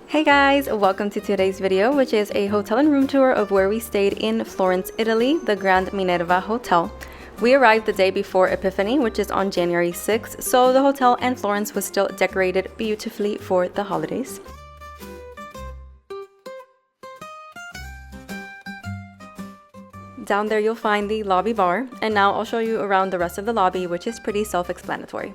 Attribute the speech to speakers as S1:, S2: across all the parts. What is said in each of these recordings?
S1: Hey guys, welcome to today's video, which is a hotel and room tour of where we stayed in Florence, Italy, the Grand Minerva Hotel. We arrived the day before Epiphany, which is on January 6th, so the hotel and Florence was still decorated beautifully for the holidays. Down there you'll find the lobby bar, and now I'll show you around the rest of the lobby, which is pretty self-explanatory.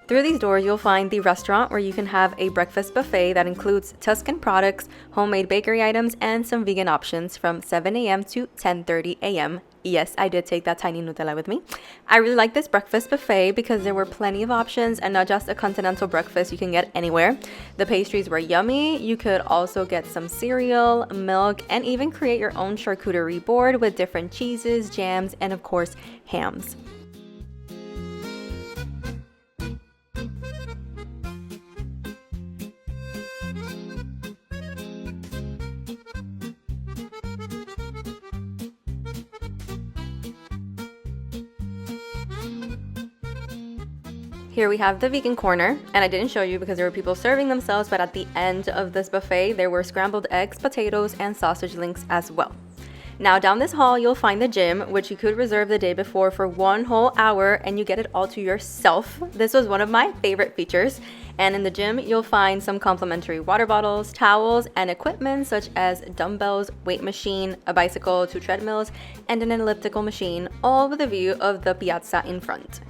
S1: Through these doors, you'll find the restaurant where you can have a breakfast buffet that includes Tuscan products, homemade bakery items, and some vegan options from 7 a.m. to 10:30 a.m. Yes, I did take that tiny Nutella with me. I really like this breakfast buffet because there were plenty of options and not just a continental breakfast you can get anywhere. The pastries were yummy. You could also get some cereal, milk, and even create your own charcuterie board with different cheeses, jams, and of course, hams. Here we have the vegan corner, and I didn't show you because there were people serving themselves, but at the end of this buffet there were scrambled eggs, potatoes, and sausage links as well. Now down this hall you'll find the gym, which you could reserve the day before for 1 whole hour and you get it all to yourself. This was one of my favorite features. And in the gym you'll find some complimentary water bottles, towels, and equipment such as dumbbells, weight machine, a bicycle, 2 treadmills, and an elliptical machine, all with a view of the piazza in front.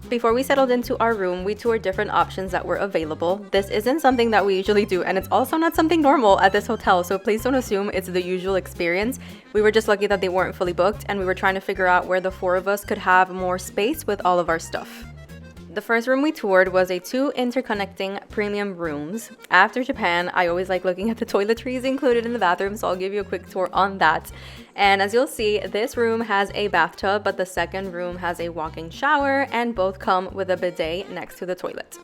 S1: Before we settled into our room, we toured different options that were available. This isn't something that we usually do, and it's also not something normal at this hotel, so please don't assume it's the usual experience. We were just lucky that they weren't fully booked, and we were trying to figure out where the 4 of us could have more space with all of our stuff. The first room we toured was 2 interconnecting premium rooms. After Japan, I always like looking at the toiletries included in the bathroom, so I'll give you a quick tour on that. And as you'll see, this room has a bathtub, but the second room has a walk-in shower, and both come with a bidet next to the toilet.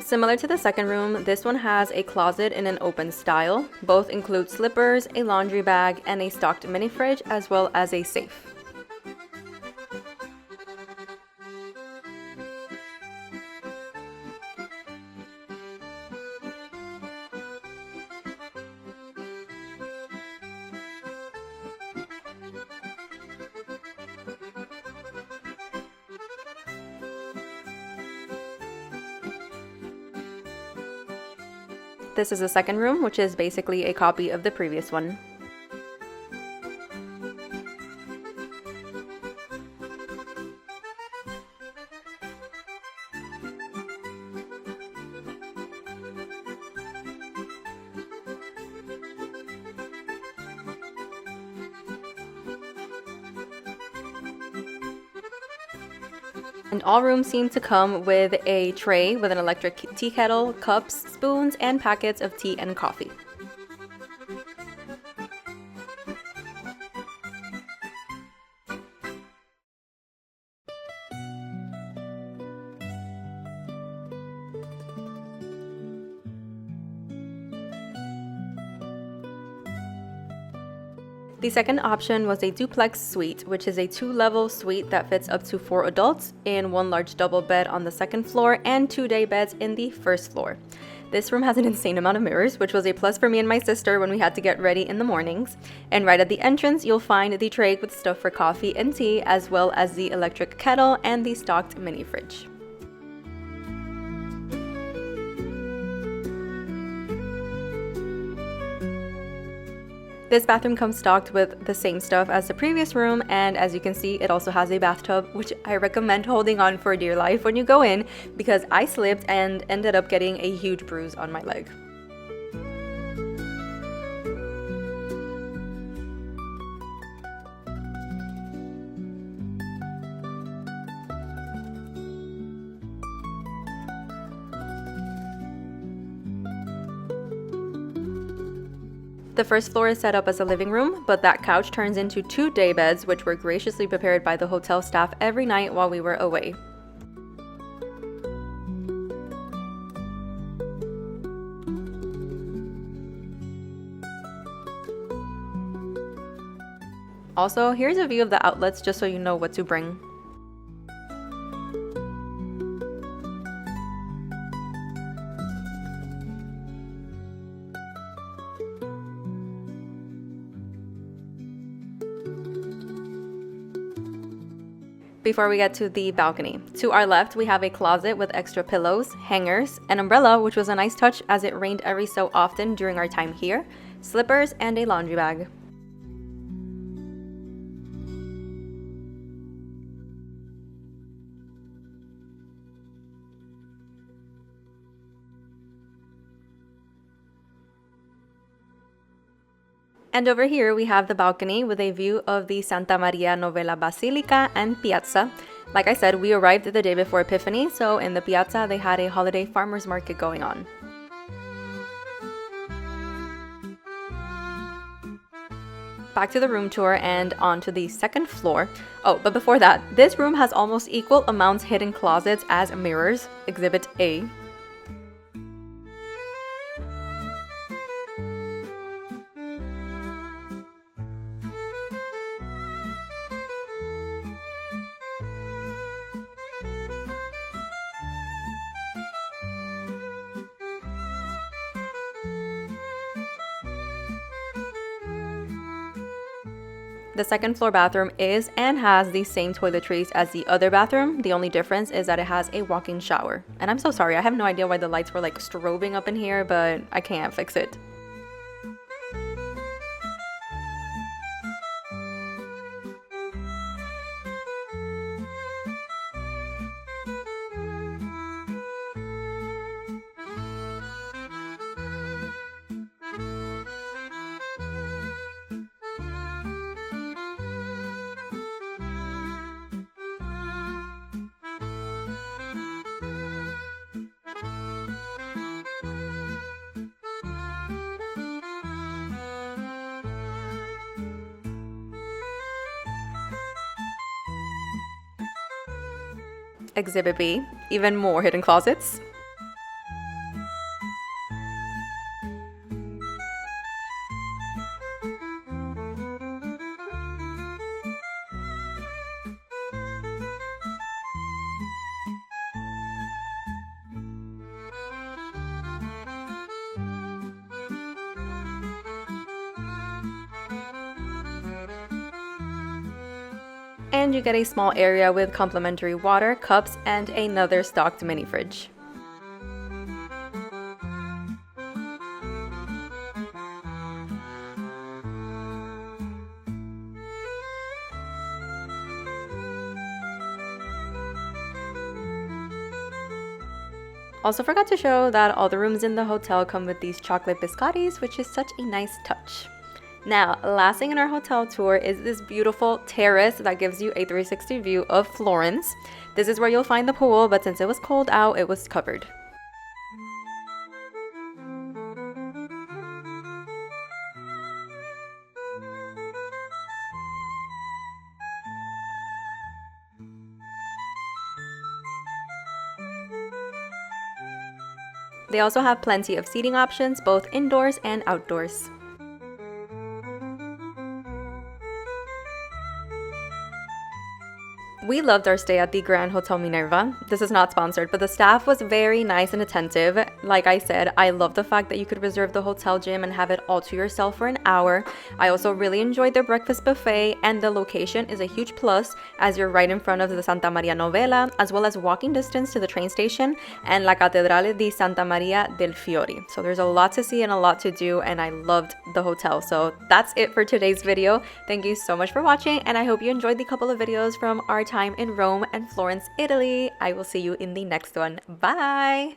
S1: Similar to the second room, this one has a closet in an open style. Both include slippers, a laundry bag, and a stocked mini fridge, as well as a safe. This is the second room, which is basically a copy of the previous one. And all rooms seem to come with a tray with an electric tea kettle, cups, spoons, and packets of tea and coffee. The second option was a duplex suite, which is a 2-level suite that fits up to 4 adults in 1 large double bed on the second floor and 2 day beds in the first floor. This room has an insane amount of mirrors, which was a plus for me and my sister when we had to get ready in the mornings. And right at the entrance, you'll find the tray with stuff for coffee and tea, as well as the electric kettle and the stocked mini fridge. This bathroom comes stocked with the same stuff as the previous room, and as you can see, it also has a bathtub, which I recommend holding on for dear life when you go in, because I slipped and ended up getting a huge bruise on my leg. The first floor is set up as a living room, but that couch turns into 2 day beds, which were graciously prepared by the hotel staff every night while we were away. Also, here's a view of the outlets just so you know what to bring. Before we get to the balcony, to our left we have a closet with extra pillows, hangers, an umbrella, which was a nice touch as it rained every so often during our time here, slippers, and a laundry bag. And over here we have the balcony with a view of the Santa Maria Novella Basilica and Piazza. Like I said, we arrived the day before Epiphany, so in the Piazza they had a holiday farmers market going on. Back to the room tour and on to the second floor. Oh, but before that, this room has almost equal amounts hidden closets as mirrors, Exhibit A. The second floor bathroom is and has the same toiletries as the other bathroom. The only difference is that it has a walk-in shower. And I'm so sorry, I have no idea why the lights were like strobing up in here, but I can't fix it. Exhibit B, even more hidden closets. And you get a small area with complimentary water, cups, and another stocked mini fridge. Also forgot to show that all the rooms in the hotel come with these chocolate biscottis, which is such a nice touch. Now, last thing in our hotel tour is this beautiful terrace that gives you a 360 view of Florence. This is where you'll find the pool, but since it was cold out, it was covered. They also have plenty of seating options, both indoors and outdoors. We loved our stay at the Grand Hotel Minerva. This is not sponsored, but the staff was very nice and attentive. Like I said, I love the fact that you could reserve the hotel gym and have it all to yourself for an hour. I also really enjoyed their breakfast buffet, and the location is a huge plus as you're right in front of the Santa Maria Novella, as well as walking distance to the train station and La Cattedrale di Santa Maria del Fiori. So there's a lot to see and a lot to do, and I loved the hotel. So that's it for today's video. Thank you so much for watching, and I hope you enjoyed the couple of videos from our time in Rome and Florence, Italy. I will see you in the next one. Bye!